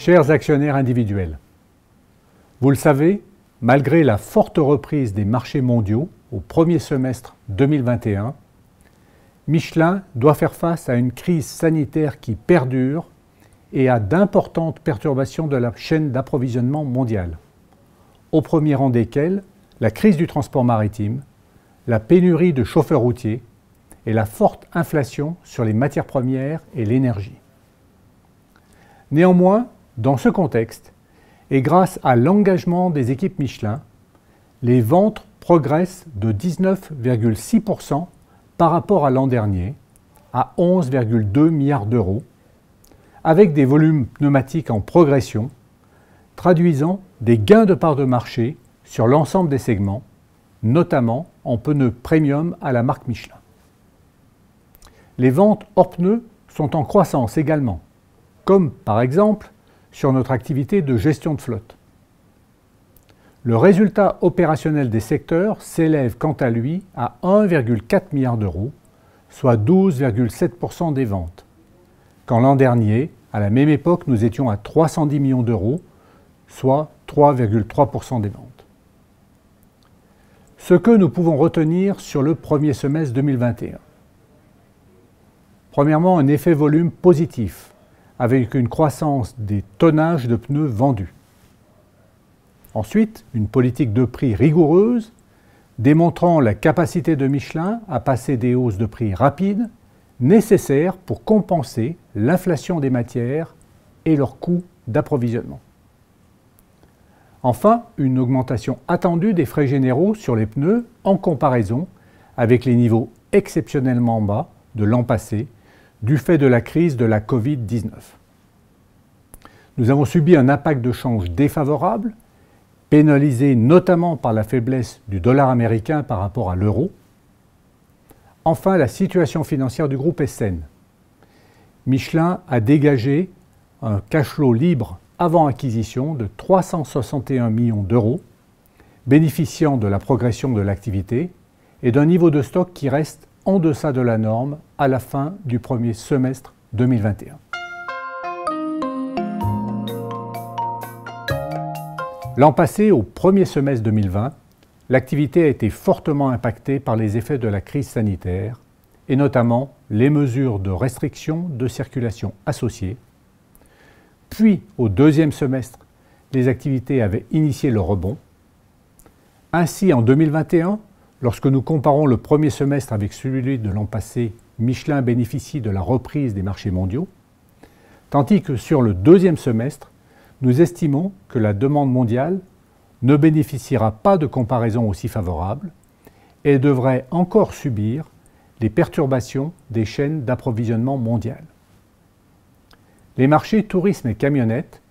Chers actionnaires individuels, vous le savez, malgré la forte reprise des marchés mondiaux au premier semestre 2021, Michelin doit faire face à une crise sanitaire qui perdure et à d'importantes perturbations de la chaîne d'approvisionnement mondiale, au premier rang desquelles la crise du transport maritime, la pénurie de chauffeurs routiers et la forte inflation sur les matières premières et l'énergie. Néanmoins, dans ce contexte, et grâce à l'engagement des équipes Michelin, les ventes progressent de 19,6% par rapport à l'an dernier, à 11,2 milliards d'euros, avec des volumes pneumatiques en progression, traduisant des gains de part de marché sur l'ensemble des segments, notamment en pneus premium à la marque Michelin. Les ventes hors pneus sont en croissance également, comme par exemple sur notre activité de gestion de flotte. Le résultat opérationnel des secteurs s'élève quant à lui à 1,4 milliard d'euros, soit 12,7% des ventes, quand l'an dernier, à la même époque, nous étions à 310 millions d'euros, soit 3,3% des ventes. Ce que nous pouvons retenir sur le premier semestre 2021. Premièrement, un effet volume positif, avec une croissance des tonnages de pneus vendus. Ensuite, une politique de prix rigoureuse, démontrant la capacité de Michelin à passer des hausses de prix rapides, nécessaires pour compenser l'inflation des matières et leurs coûts d'approvisionnement. Enfin, une augmentation attendue des frais généraux sur les pneus en comparaison avec les niveaux exceptionnellement bas de l'an passé, du fait de la crise de la Covid-19. Nous avons subi un impact de change défavorable, pénalisé notamment par la faiblesse du dollar américain par rapport à l'euro. Enfin, la situation financière du groupe est saine. Michelin a dégagé un cash flow libre avant acquisition de 361 millions d'euros, bénéficiant de la progression de l'activité et d'un niveau de stock qui reste en deçà de la norme à la fin du premier semestre 2021. L'an passé, au premier semestre 2020, l'activité a été fortement impactée par les effets de la crise sanitaire et notamment les mesures de restriction de circulation associées. Puis, au deuxième semestre, les activités avaient initié le rebond. Ainsi, en 2021, lorsque nous comparons le premier semestre avec celui de l'an passé, Michelin bénéficie de la reprise des marchés mondiaux, tandis que sur le deuxième semestre, nous estimons que la demande mondiale ne bénéficiera pas de comparaison aussi favorable et devrait encore subir les perturbations des chaînes d'approvisionnement mondiales. Les marchés tourisme et camionnettes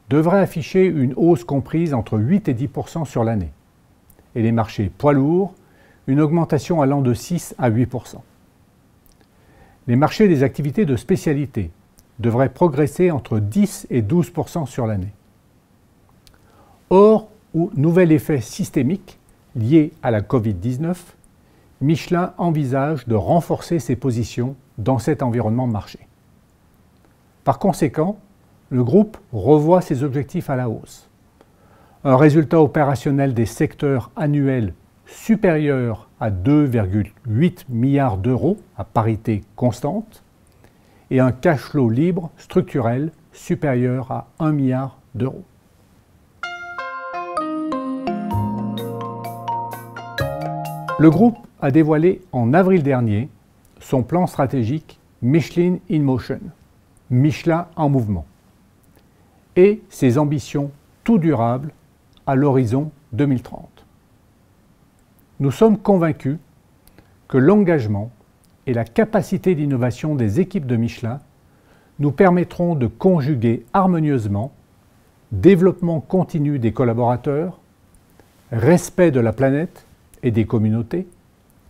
devraient afficher une hausse comprise entre 8 et 10% sur l'année, et les marchés poids lourds une augmentation allant de 6 à 8%. Les marchés des activités de spécialité devraient progresser entre 10 et 12% sur l'année. Or, nouvel effet systémique lié à la Covid-19, Michelin envisage de renforcer ses positions dans cet environnement marché. Par conséquent, le groupe revoit ses objectifs à la hausse. Un résultat opérationnel des secteurs annuels supérieur à 2,8 milliards d'euros à parité constante et un cash flow libre structurel supérieur à 1 milliard d'euros. Le groupe a dévoilé en avril dernier son plan stratégique Michelin in Motion, Michelin en mouvement, et ses ambitions tout durables à l'horizon 2030. Nous sommes convaincus que l'engagement et la capacité d'innovation des équipes de Michelin nous permettront de conjuguer harmonieusement développement continu des collaborateurs, respect de la planète et des communautés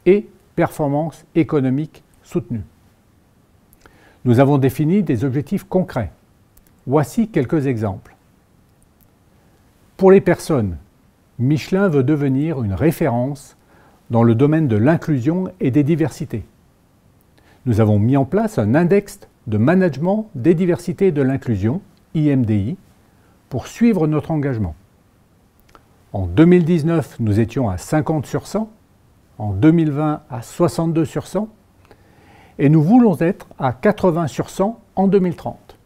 et performance économique soutenue. Nous avons défini des objectifs concrets. Voici quelques exemples. Pour les personnes, Michelin veut devenir une référence dans le domaine de l'inclusion et des diversités. Nous avons mis en place un index de management des diversités et de l'inclusion, IMDI, pour suivre notre engagement. En 2019, nous étions à 50 sur 100, en 2020 à 62 sur 100, et nous voulons être à 80 sur 100 en 2030.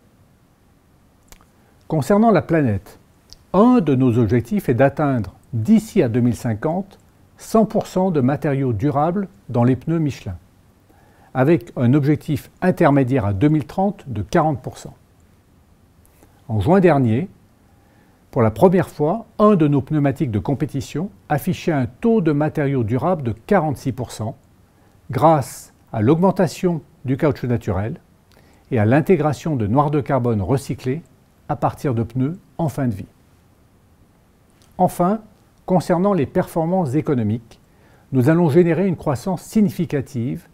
Concernant la planète, un de nos objectifs est d'atteindre d'ici à 2050 100% de matériaux durables dans les pneus Michelin, avec un objectif intermédiaire à 2030 de 40%. En juin dernier, pour la première fois, un de nos pneumatiques de compétition affichait un taux de matériaux durables de 46% grâce à l'augmentation du caoutchouc naturel et à l'intégration de noir de carbone recyclé à partir de pneus en fin de vie. Enfin, concernant les performances économiques, nous allons générer une croissance significative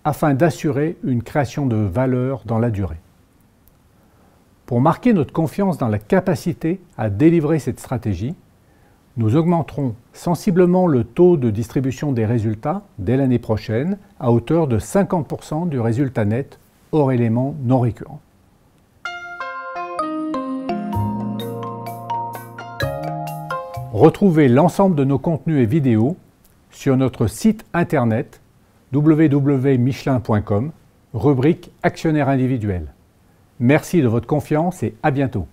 afin d'assurer une création de valeur dans la durée. Pour marquer notre confiance dans la capacité à délivrer cette stratégie, nous augmenterons sensiblement le taux de distribution des résultats dès l'année prochaine à hauteur de 50% du résultat net hors éléments non récurrents. Retrouvez l'ensemble de nos contenus et vidéos sur notre site internet www.michelin.com, rubrique Actionnaire individuel. Merci de votre confiance et à bientôt.